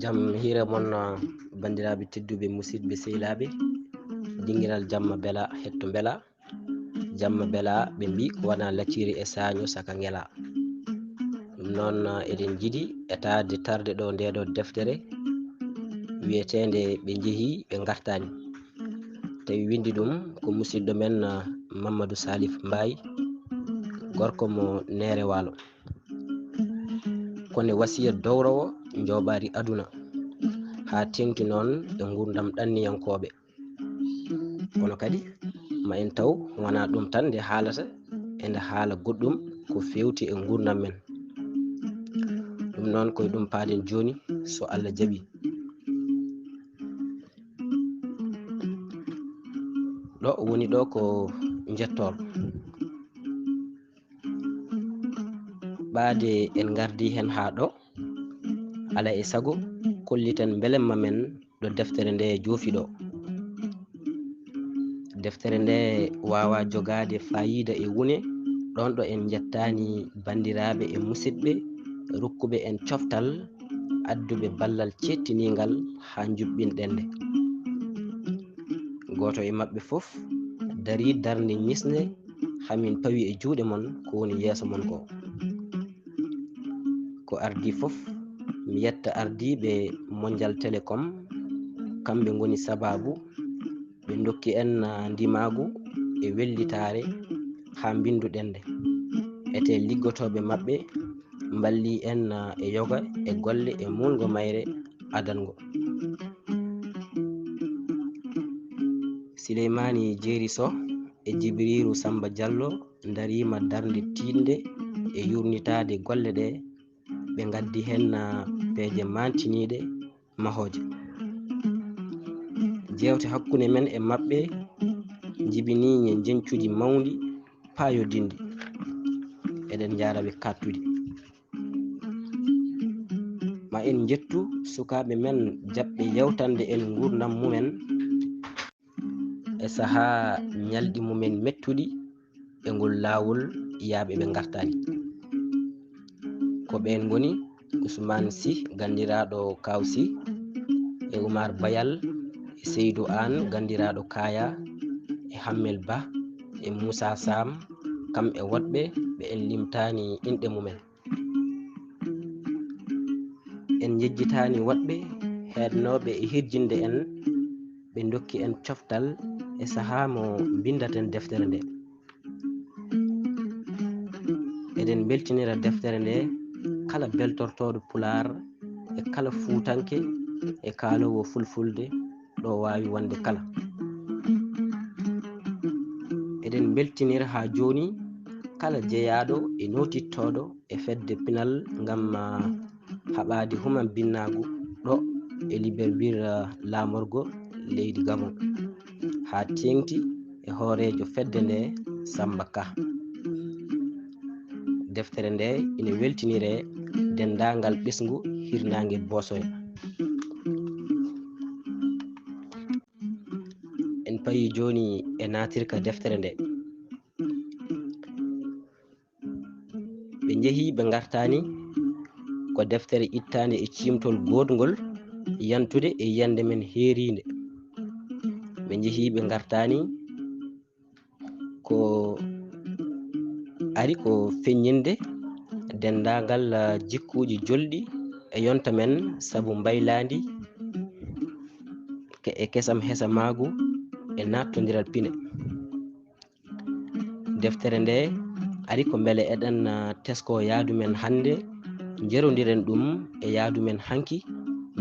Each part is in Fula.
jam hire mon bandiraɓe tedduɓe musidɓe sehilaɓe dinguiral jamma beela hetto beela jamma beela ɓe mbi ko wona lacciri e saño saka ngela. Ɗum noon eɗen jiiɗi etade tarde ɗo ndeɗo deftere wiyetede ɓe jeehi ɓe gartani, tawi windi ɗum ko musidɗo men Mamadou Salif Mbaye, gorko mo Nere Walo. Kone wasiya dowrowo joɓari aduna ha tengti noon e gurdam ɗanniyankoɓe, kono kadi ma en taw wona ɗum tan nde haalata ende haala goɗɗum ko fewti e gurdam men. Ɗum noon koye ɗum paaden joni so Allah jaaɓi. Ɗo woni ɗo ko jettol ɓaade en gardi hen ha ɗo ala e sago kolliten belemma men ɗo deftere nde joofi ɗo. Deftere nde wawa jogade fayida e wune ɗon ɗo en jettani bandiraɓe e musidɓe rokkuɓe en coftal adduɓe ballal cettinigal ha juɓɓinɗen nde. Goto e mabɓe foof dari darde ñisne hamin pawi e juuɗe mon ko woni yeeso mon ko. Ko ardi foof mi yetta ardiɓe Mondial Télécom, kamɓe goni sababu ɓe dokki en ndimagu e wellitare ha binduɗen nde. Ete liggotoɓe mabɓe balli en e yoga e golle e mulgo mayre adango. Souleymani Jeeri Sow e Djibriru Samba Diallo darima darde tinde e yurnitade golle ɗe, ɓe gaddi hen peeje mantiniɗe mahoje. Jewte hakkude men e mabɓe jibini jencuji mawdi payodinde, eɗen jaraɓe kattude. Ma en jettu sukaɓe men jaɓɓe yewtande en gurdam mumen e saaha ñalɗi mumen mettuɗi e ngol lawol yaaɓe ɓe gartani. Ko ɓen goni Ousmane Sy gandiraɗo Kaw Sy, e Oumar Bayal, e Seydou Anne gandiraɗo Kaya, e Hammel Ba, e Moussa Sam, kamɓe woɗɓe ɓe en limtani inɗe mumen. En jejjitani woɗɓe heɗnoɓe e hirjinde en ɓe dokki en coftal e saaha mo bindaten deftere nde. Eɗen beltinira deftere nde kala beltortoɗo Pular e kala Fuutanke e kalowo Fulfulde ɗo wawi wonde kala. Eɗen beltinira ha joni kala jeeyaɗo e notittoɗo e fedde pinal gam haɓade human binnagu ɗo e Libreville lamorgo leydi Gabon, ha tengti e hoorejo fedde nde Samba Ka. Deftere nde ina weltinire dendagal ɓesgu hirnangue Bosoya. En payi joni e natirka deftere nde. Ɓe jeehi ɓe gartani ko deftere ittande e cimtol godgol yantude e yiyande men heeride. Ɓe jeehi ɓe gartani ko ari ko feññinde dendagal jikkuji jolɗi e yonta men saabu mbaylandi e kesam hesamagu e nattodiral pine. Deftere nde ari ko beele eɗen tesko yaadu men hande jerodiren ɗum e yaadu men hanki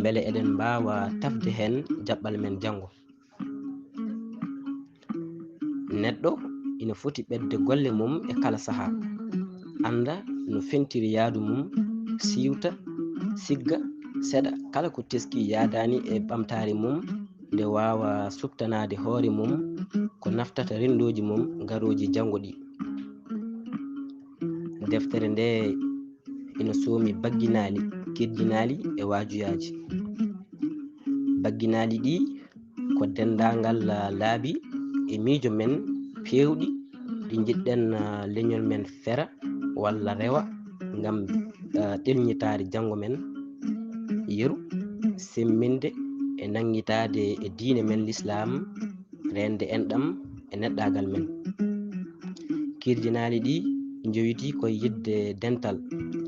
beele eɗen mbawa tafde hen jaɓɓal men janggo. Neɗɗo ina foti ɓedde golle mum e kala saaha, anda no fentiri yaadu mum, siwta, sigga, seeɗa kala ko teski yadani e ɓamtare mum, nde wawa subtanade hoore mum ko naftata rendoji mum garoji janggo ɗi. Deftere nde ina soomi bagginali keddinali e wajuyaji. Bagginali ɗi ko dendagal laabi e miijo men pewɗi ɗi jiɗɗen leñol men fera walla rewa gam ɗelñitare janggo men yeeru semminde e nangitade e diine men l'islam rende enɗam e neɗɗagal men. Kirjinaali ɗi jowiti koye yidde dental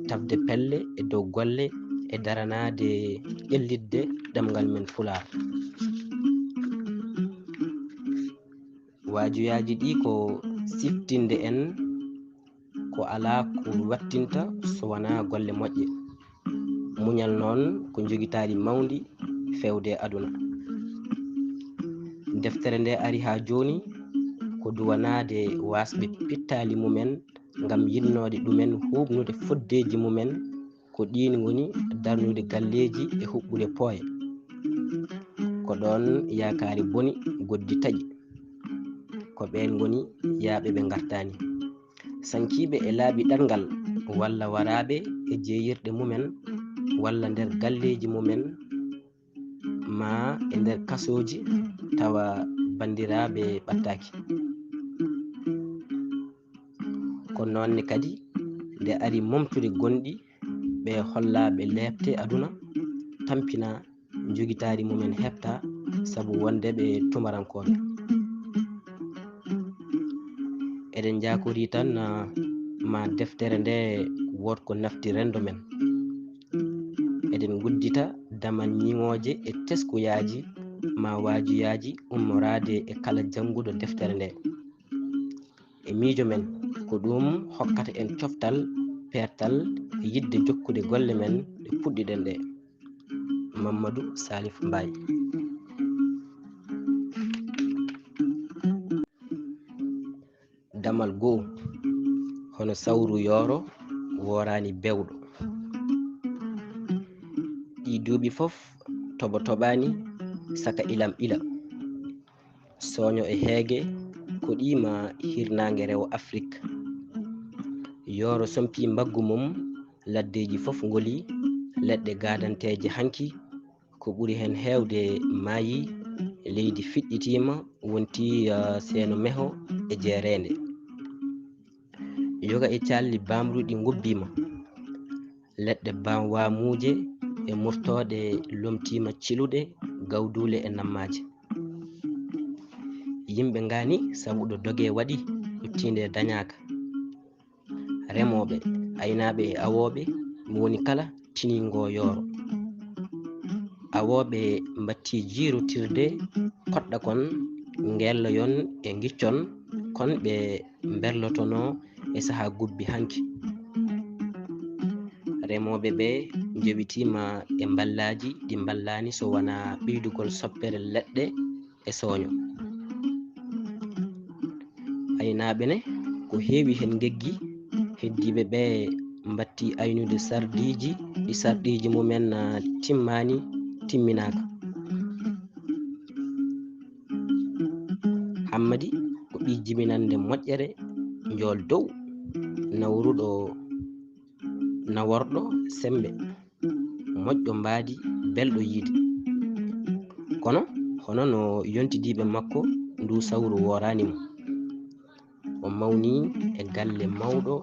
tafde pelle e dow golle e daranade ƴellidde ɗemgal men Pulaar. Waajuyaji ɗi ko siftinde en ko ala ko wattinta so wona golle moƴƴe. Muñal noon ko jogitari mawdi fewde aduna. Deftere nde ari ha joni ko duwanade wasɓe pittali mumen ngam yinnode ɗumen huɓnude foddeji mumen ko ɗin woni darnude galleji e huɓɓude pooye. Ko ɗon yakari boni goddi taƴi, ko ɓen goni yaaɓe ɓe gartani. Sankiɓe e laaɓi ɗangal walla waraɓe e jeeyirɗe mumen walla nder galleji mumen ma e nder kasoji tawa bandiraɓe ɓattaki. Ko nonne kadi nde ari momtude gonɗi ɓe hollaɓe lebte aduna tampina jogitari mumen hepta saabu wonde ɓe tumarankoɓe. Eɗen jakori tan ma deftere nde wotko nafti rendo men. Eɗen guddita damal ñiŋoje e teskuyaji ma waajuyaji ummorade e kala janguɗo deftere nde. E miijo men ko ɗum hokkata en coftal pertal e yidde jokkude golle men ɗe puɗɗiɗen ɗe. Mamadou Salif Mbaye. Damal goo hono sawru yooro worani bewɗo. Ɗi duuɓi fof toɓo toɓani saka ilam ila. Soño e heege ko ɗima hirnage rewo Afrique. Yooro sompi mbaggu mum laddeji fof ngoli, leɗɗe gadanteje hanki ko ɓuri hen hewde maayi, leydi fiɗɗitima wonti seeno meho e jeerende. Yoga e calli bamruɗi ngubbima, leɗɗe bamwamuje e murtoɗe lomtima ciluɗe gawdule e nammaje. Yimɓe ngani sabu ɗo doge waɗi ƴuttinde dañaka. Remoɓe, aynaɓe e awoɓe mowoni kala tiningo yooro. Awoɓe mbatti jirotirde koɗɗa kon ngelloyon e giccon kon ɓe berlotono e saha gubbi hanki. Remoɓe ɓe jowitima e ballaji ɗi ballani so wona ɓeydugol soppere leɗɗe e soño. Aynaɓe ne ko heewi hen geggi, heddiɓe ɓe mbatti aynude sardiji ɗi sarɗiji mumen timminaka. Hammadi ko ɓi jibinande moƴƴere njol dow nawruɗo naworɗo sembe moƴƴo mbaadi belɗo yiide. Kono hono no yontidiɓe makko ndu sawru woranimo. O mawni e galle mawɗo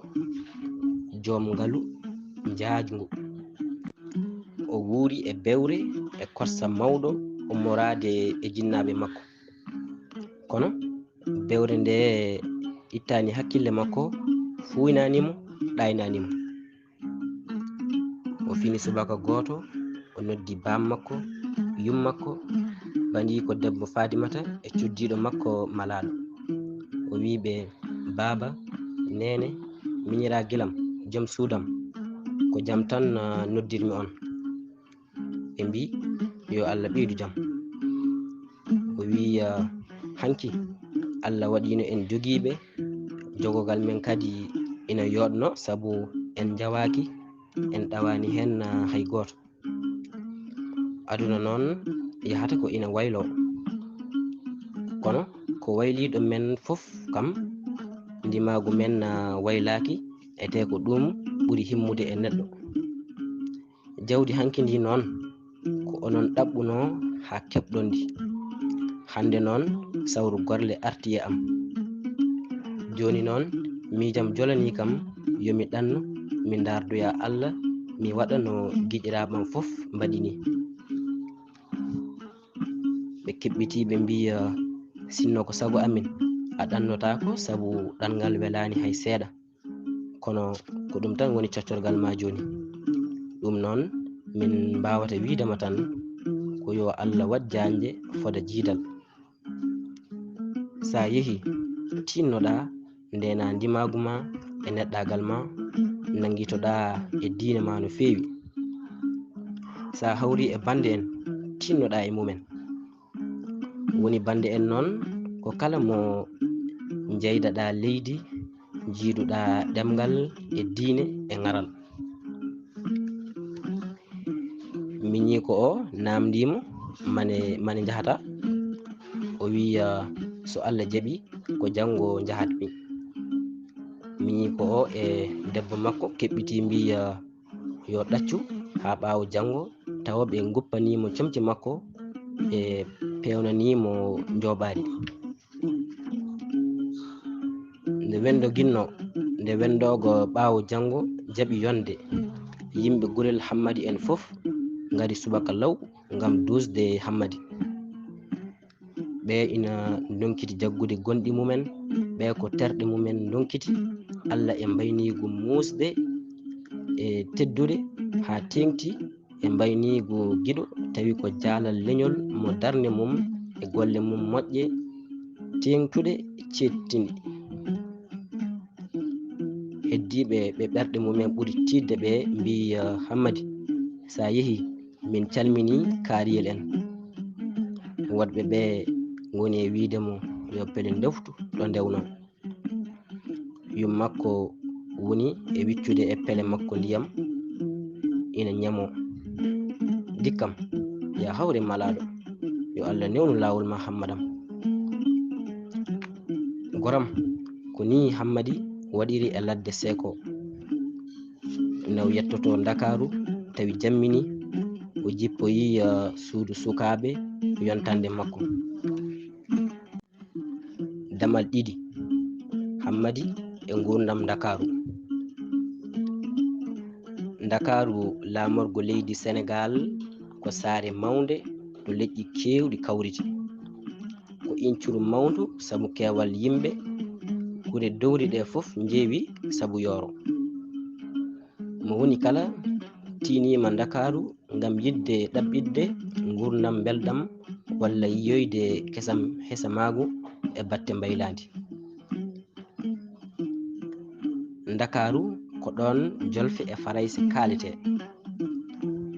joom ngalu jaajngu. O wuuri e bewre e korsa mawɗo ummorade e jinnaɓe makko. Kono bewre nde ittani hakkille makko, fuynanimo, ɗaynanimo. O fini subaka goto, o noddi bam makko, yummakko, bandi ko debbo Fadimata e cuddiɗo makko malaɗo. O wiɓe, baba, nene, miñira gilam, joom suudam, ko jaam tan noddirmi on. Ɓe mbi yo Allah ɓeydu jaam. O wi hanki Allah waɗino en jogiɓe, jogogal men kadi ina yoɗno sabu en jawaki, en ɗawani hen hay goto. Aduna noon yahata ko ina waylo, kono ko wayliɗo men fof kam ndimagu men waylaki, ete ko ɗum ɓuri himmude e neɗɗo. Jawdi hanki ndi noon ko onon ɗaɓɓuno ha keɓɗon ndi. Hande noon sawru gorle arti e am. Joni noon miijam jolani kam yomi ɗanno mi dardoya Allah, mi waɗa no giƴiraɓam fof mbaɗini. ɓe keɓɓiti ɓe mbi sinno ko sago amin a ɗannotako sabu ɗanngal welani hay seeɗa, kono ko ɗum tan woni coccorgal ma joni. ɗum noon min mbawata widema tan ko yo Allah wat janje foda jiidal. sa yeehi tinnoɗa ndena ndimagu ma e neɗɗagal ma, nanguitoɗa e diine ma no fewi. sa hawri e bande en tinnoɗa e mumen. woni bande en noon ko kala mo jeydaɗa leydi, jiiduɗa ɗemgal e diine e ngaral. miñiko o namdimo mane jahata, o wi so Allah jaaɓi ko janggo jahatmi. miñiko o e debbo makko keɓɓiti mbi yo ɗaccu ha ɓawo janggo, tawa ɓe guppanimo comci makko e pewnanimo joɓari. nde wendo ginno nde wendogo ɓawo janggo jaaɓi yonde, yimɓe gurel Hammadi en foof gari subaka law gam dusde Hammadi. ɓe ina donkiti jaggude gonɗi mumen, ɓe ko terɗe mumen donkiti. Allah e mbaynigu musde e teddude ha tengti, e mbaynigu giɗo tawi ko jaalal leñol mo darde mum e golle mum moƴƴe tengtude cettindi. heddiɓe ɓe ɓerɗe mumen ɓuri tidde ɓe mbi Hammadi sa yeehi min calmini kaariyel en. woɗɓe ɓe goni e wiidemo yo pele deftu ɗo ndewno. yum makko woni e wiccude e pele makko ndiyam ina ñamo. dikkam ya hawre malaɗo, yo Allah newnu lawol ma Hammadam. goram ko ni Hammadi waɗiri e ladde Seko. naw yettoto Dakaru tawi jammini o jippoyi suudu sukaɓe yontande makko. damal ɗiɗi Hammadi e gurdam Dakaru. Dakaru lamorgo leydi Sénégal ko saare mawde to leƴƴi kewɗi kawriti. ko incuru mawdu sabu kewal yimɓe. gure dowri ɗe foof jeewi sabu yoro. mo woni kala tinima Dakaru gam yidde ɗaɓɓidde gurdam beldam, walla yiyoyde kesam hesamagu e batte mbayladi. Dakaru ko ɗon jolfe e farayse kalete.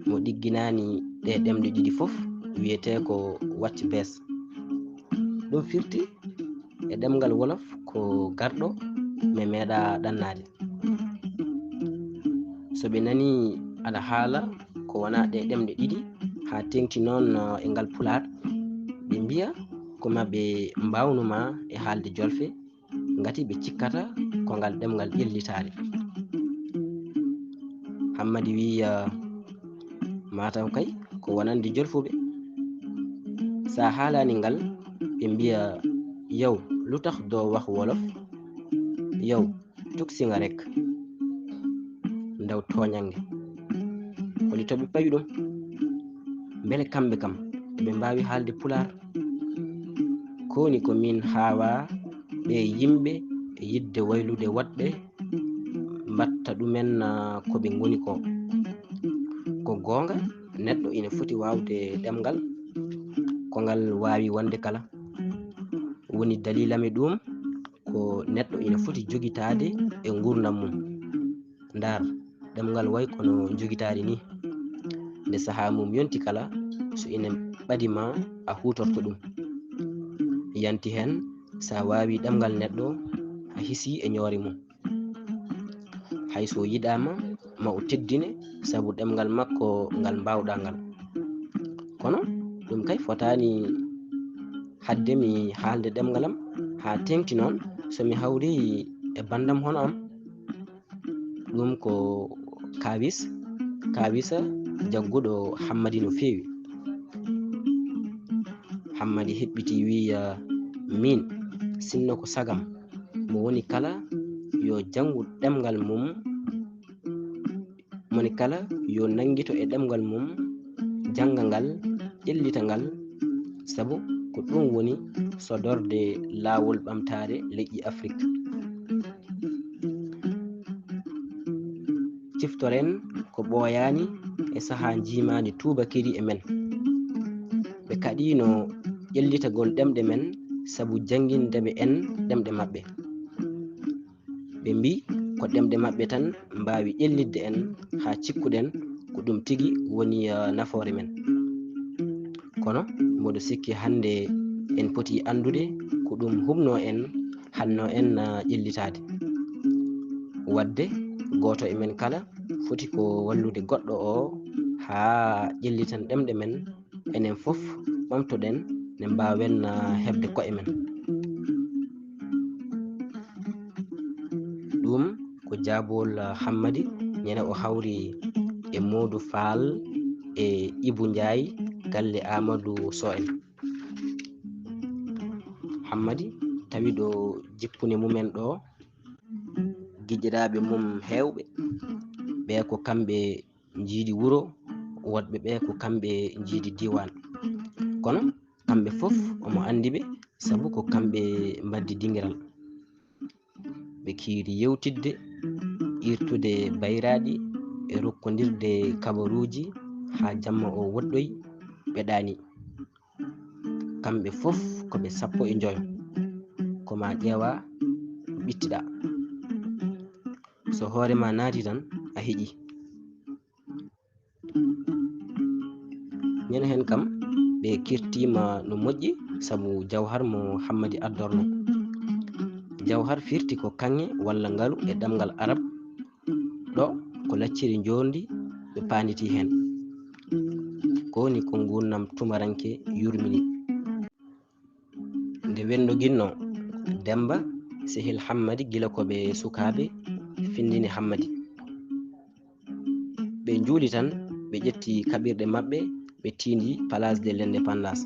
mo ɗigginani ɗe ɗemɗe ɗiɗi foof wiyete ko wacci bes. ɗum firti e ɗemgal wolof ko garɗo mi meeɗa ɗannade. so ɓe nani aɗa haala ko wona ɗe ɗemɗe ɗiɗi ha tengti noon e ngal Pular, ɓe mbiya ko maɓe mbawnuma e haalde jolfe, ngati ɓe cikkata ko ngal ɗemgal ƴellitare. Hammadi wi mataw kay ko wonande jolfuɓe. sa haalani ngal ɓe mbiya yow lutax do wax wolof, yow tuksiga rek. ndaw toñange holi toɓe pawi ɗum. beele kamɓe kam ɓe mbawi haalde Pular. koni ko min hawa ɓe yimɓe e yidde waylude woɗɓe mbatta ɗumen koɓe goni ko. ko gonga neɗɗo ina foti wawde ɗemgal ko ngal wawi wonde kala. woni dalilami ɗum ko neɗɗo ina foti jogitade e gurdam mum. ndar ɗemgal way kono jogitari ni. nde saaha mum yonti kala, so ina ɓadima a hutorto ɗum. yanti hen sa wawi ɗemgal neɗɗo a hiisi e ñoore mum. hayso yiɗama ma o teddine sabu ɗemgal makko ngal mbawɗa ngal. kono ɗum kay fotani hadde mi haalde ɗemgalam ha tengti noon somi hawri e bandam hono am. ɗum ko kawisa jagguɗo Hammadi no fewi. Hammadi heɓɓiti wi min sinno ko sagam mo woni kala yo jangu ɗemgal mum, moni kala yo nanguito e ɗemgal mum, janga ngal ƴellita ngal, sabu ko ɗum woni sodorde laawol ɓamtare leƴƴi Afrique. Ciftoren ko ɓooyani e saha jimani tubakiri e men. Ɓe kaɗino ƴellitagol ɗemɗe men sabu jangindeɓe en ɗemɗe maɓɓe. Ɓe mbi ko ɗemɗe maɓɓe tan mbawi ƴellidde en ha cikkuɗen ko ɗum tigi woni nafoore men. Kono mboɗo sikki hande en poti andude ko ɗum humno en hanno en ƴellitade. Wadde goto e men kala foti ko wallude goɗɗo o ha ƴellitan ɗemɗe men enen fof ɓamtoɗen ne mbawen heɓde ko'e men. Ɗum ko Jabol Hammadi ñande o hawri e Modou Fall e Ibou Ndiaye galle Amadou Sow en. Hammadi tawi ɗo jippune mumen ɗo giƴiraɓe mum hewɓe ɓe ko kamɓe jiidi wuro, woɗɓe ɓe ko kamɓe jiidi diwan. Kono kamɓe fof omo andiɓe sabu ko kamɓe mbaddi dingiral. Ɓe kiiri yewtidde, irtude bayraɗi e rokkodirde kabaruji ha jamma o woɗɗoyi ɓe ɗaani. Kamɓe fof koɓe 15 koma ƴeewa ɓittiɗa. So hoorema naati tan a heƴi. Ñande hen kam ɓe kirtima no moƴƴi sabu Jawhar mo Hammadi addorno. Jawhar firti ko kanŋe walla ngalu e ɗemgal Arab. Ɗo ko lacciri njondi ɓe panditi hen. Kowoni ko gurnam tumaranke yurmini. Nde wendoginno Demba Sehil Hammadi gila koɓe sukaɓe findini Hammadi. Ɓe juuli tan ɓe ƴetti kaɓirɗe maɓɓe ɓe tindi Place de l'Indépendance.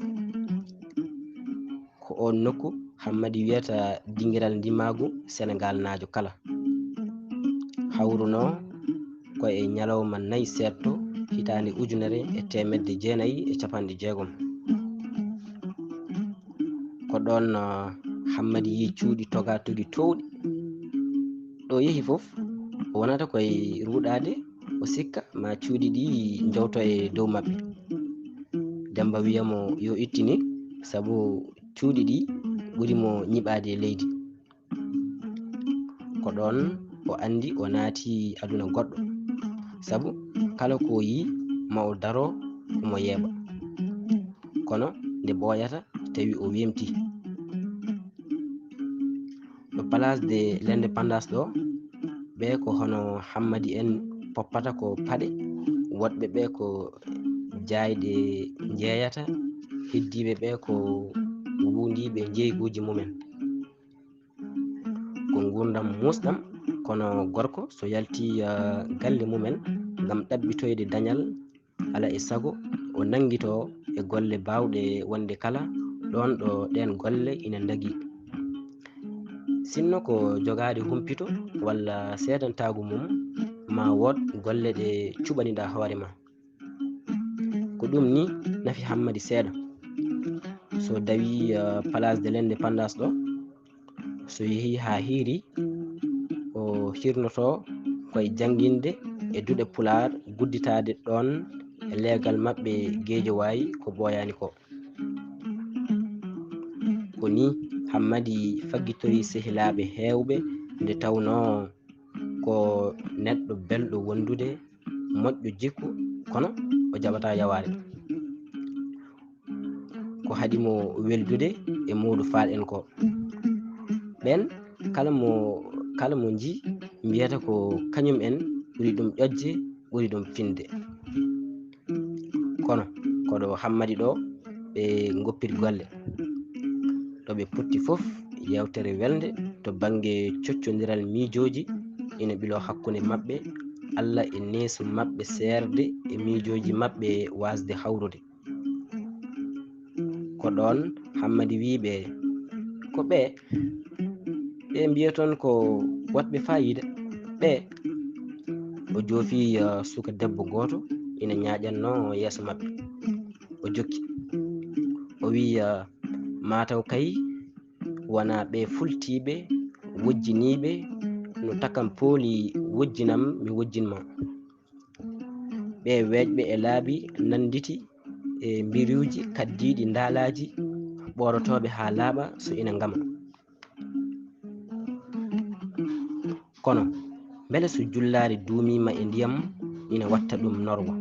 Ko on nokku Hammadi wiyata dingiral ndimagu Sénégal naajo kala. Hawruno ko e ñalawma 4 setto hitande 1960. Ko ɗon Hammadi yi cuuɗi togatuɗi towɗi. Ɗo yehi fof o wonata koye ruɗade o sikka ma cuuɗi ɗi jowto e dow maɓɓe. Demba wiyamo yo ittini sabu cuuɗi ɗi ɓurimo ñiɓade e leydi. Ko ɗon o andi o naati aduna goɗɗo sabu kala ko yi ma o daro omo yeeɓa. Kono nde ɓooyata tawi o wemti. Ɗo Place de l'Indépendance ɗo ɓe ko hono Hammadi en poppata ko paɗe, woɗɓe ɓe ko jayde jeeyata, heddiɓe ɓe ko wundiɓe jeyguji mumen. Ko gurdam musɗam kono gorko so yalti galle mumen ngam ɗaɓɓitoyde dañal ala e sago o nangito e golle bawɗe wonde kala ɗon ɗo ɗen golle ina dagi. Sinno ko jogade humpito walla seedantagu mum ma wod golle ɗe cuɓaniɗa hoore ma. Ko ɗum ni nafi Hammadi seeɗa. So dawi Place de l'Indépendance ɗo so yeehi ha hiiri o hirnoto koye janginde e duɗe Pular gudditade ɗon e leegal maɓɓe Guédiawaye ko ɓooyani ko. Ko ni Hammadi faggitori sehilaɓe hewɓe nde tawno ko neɗɗo belɗo wondude, moƴƴo jikku, kono o jaɓata yaware. Ko haɗimo weldude e Modou Fall en ko. Ɓen kala mo ji mbiyata ko kañum en ɓuri ɗum ƴoƴje, ɓuri ɗum finde. Kono koɗo Hammadi ɗo ɓe goppiri golle. ɗo ɓe putti fof yewtere welde to bange coccodiral miijoji ina ɓilo hakkunde maɓɓe, Allah e neesu maɓɓe serde e miijoji maɓɓe wasde hawrude. Ko ɗon Hammadi wiɓe ko ɓe mbiyaton ko watɓe fayida ɓe. O joofi suka debbo goto ina ñaƴanno yeeso maɓɓe. O jokki o wi mataw kay wona ɓe fultiɓe wojjiniɓe no takam pooli wojjinam mi wojjinma. ɓe weeƴɓe e laabi nanditi e mbiriuji kaddiɗi ndaalaji ɓorotoɓe ha laaɓa so ina ngama. kono beele so jullari duumima e ndiyam ina watta ɗum norwa,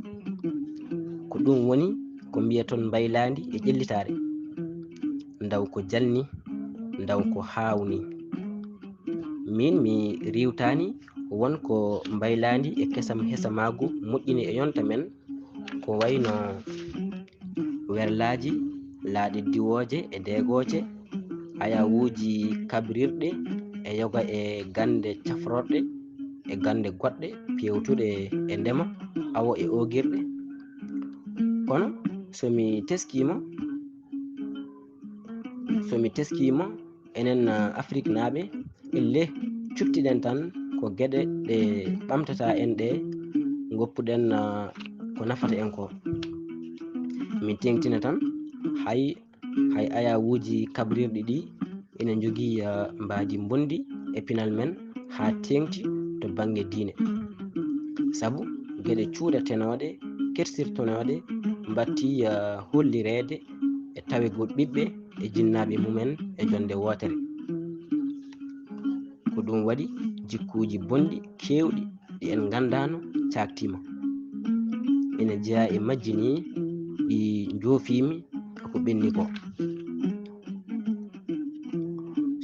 ko ɗum woni ko mbiyaton mbaylandi e ƴellitare, ndaw ko jalni ndaw ko hawni. min mi riwtani wonko mbaylandi e kesam hesa magu moƴƴini e yonta men ko wayno werlaji laaɗe diwoje e deegoje, ayawuji kabrirɗe e yoga e gande cafrorɗe e gande goɗɗe pewtuɗe e ndema awo e ogirɗe. kono somi teskimo enen Afrique naaɓe elle cuttiɗen tan ko gueɗe ɗe ɓamtata en ɗe goppuɗen ko nafata en ko. min tengtina tan hay ayawuji kabrirɗi ɗi ina jogui mbaadi bondi e pinal men ha tengti to banggue diine, saabu gueɗe cuuɗetenoɗe kersirtonoɗe mbatti hollirede e tawegol ɓiɓɓe e jinnaɓe mumen e jonde wotere. ko ɗum waɗi jikkuji bonɗi kewɗi ɗi en gandano caktima ina jeeya e majji ni ɗi joofimi ko ɓenni ko.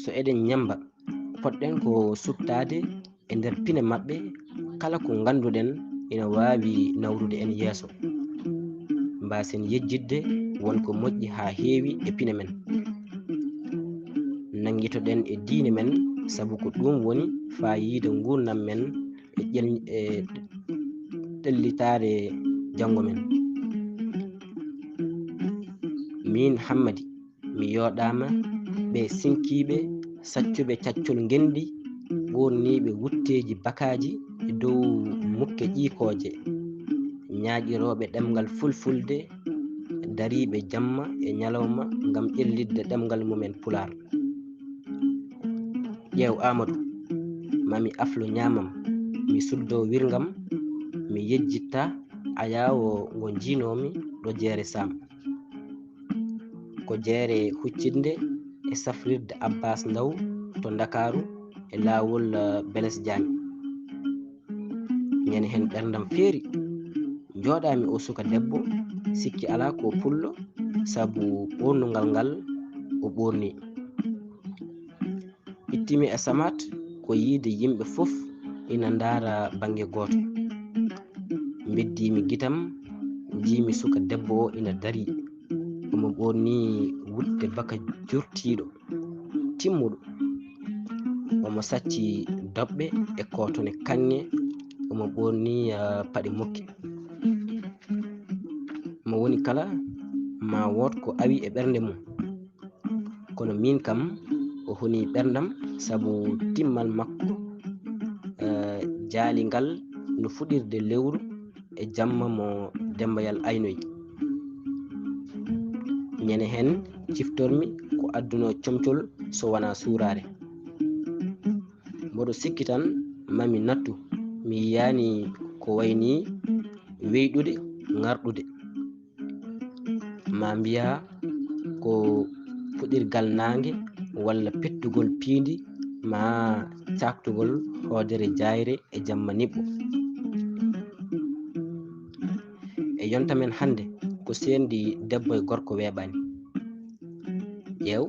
so eɗen ñamba poɗɗen ko subtade e nder pine maɓɓe kala ko ganduɗen ina wawi nawrude en yeeso, mbasen yejjidde wonko moƴƴi ha heewi e pine men, nanguitoɗen e diine men, saabu ko ɗum woni fayida gurdam men e ɗellitare janggo men. min Hammadi mi yoɗama ɓe sinkiɓe saccuɓe caccol gendi ɓorniɓe wutteji bakaji e dow mukke ƴikoje, ñaaƴiroɓe ɗemgal fulfulde, dariɓe jamma e ñalawma gam ƴellidde ɗemgal mumen pular. ƴeew Amadou, mami aflo ñamam, mi suddo wirgam, mi yejjitta ayawo ngo jinomi ɗo jeere Sam, ko jeere huccidde e safrirde Abbas Ndaw to Dakaru e lawol Blaise Diagne. ñande hen ɓerdam feeri joɗami o suka debbo, sikki ala ko pullo saabu ɓornugal ngal o ɓorni. ittimi e samat ko yiide yimɓe foof ina ndaara banggue goto, beddimi guitam jimi suka debbo o ina dari omo ɓorni wudde baka jurtiɗo timmuɗo, omo sacci doɓɓe e kotone kanŋe, omo ɓorni paɗe mokki. mo woni kala ma wot ko awi e ɓernde mum, kono min kam o honi ɓerdam saabu timmal makko jaaligal no fuɗirde lewru e jamma mo Dembayal aynoyi. ñande hen ciftormi ko adduno comcol so wona surare, mboɗo sikki tan mami nattu mi yiyani ko wayni weyɗude garɗude, ma mbiya ko fuɗirgal nangue walla pettugol piindi ma caktugol hoodere jayre e jamma niɓɓo. e yonta men hande ko sendi debbo e gorko weeɓani. ƴeew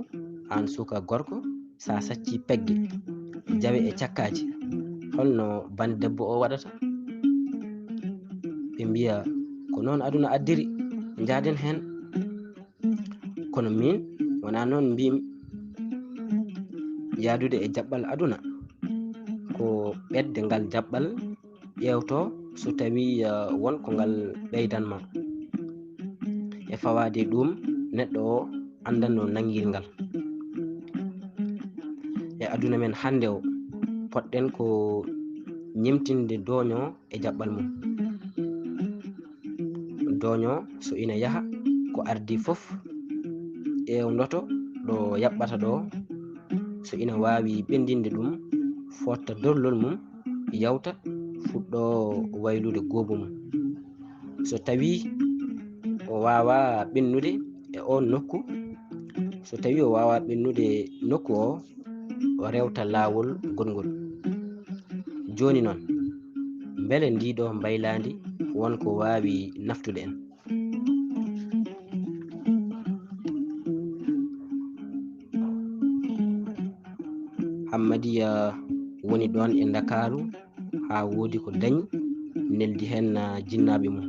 an suka gorko, sa sacci pegge jawe e cakkaji, holno bande debbo o waɗata? ɓe mbiya ko noon aduna addiri, jaaden hen. kono min wona noon mbimi. yaadude e jaɓɓal aduna ko ɓedde ngal jaɓɓal ƴewto so tawi wonko ngal ɓeydanma, e fawade ɗum neɗɗo o andanno nanguirgal. e aduna men hande o poɗɗen ko ñimtinde dooño e jaɓɓal mum. dooño so ina yaaha ko ardi foof ewnoto ɗo yaɓɓata ɗo so ina wawi ɓendinde ɗum fotta dorlol mum yawta fuɗɗo waylude goobo mum. So tawi o wawa ɓennude e on nokku, so tawi o wawa ɓennude nokku o rewta lawol gongol. Joni noon beele ndiɗo mbaylandi wonko wawi naftude en. Hammadiya woni ɗon e Dakaru ha wodi ko dañi, neldi hen jinnaɓe mum.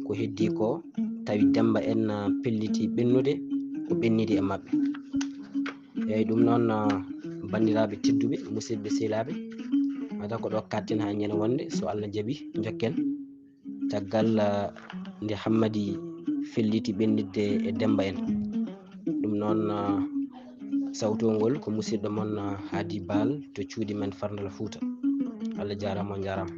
Ko heddi ko tawi Demba en pelliti ɓennude ko ɓennidi e mabɓe. Eyyi ɗum noon bandiraɓe tedduɓe musidɓe sehilaɓe, mata ko ɗo katten ha ñande wonde, so Allah jaaɓi jokken caggal nde Hammadi felliti ɓennidde e Demba en. Ɗum noon sawtongol ko musidɗo mon Hady Bal to cuuɗi men Farndala Fouta. Allah jarama on jarama.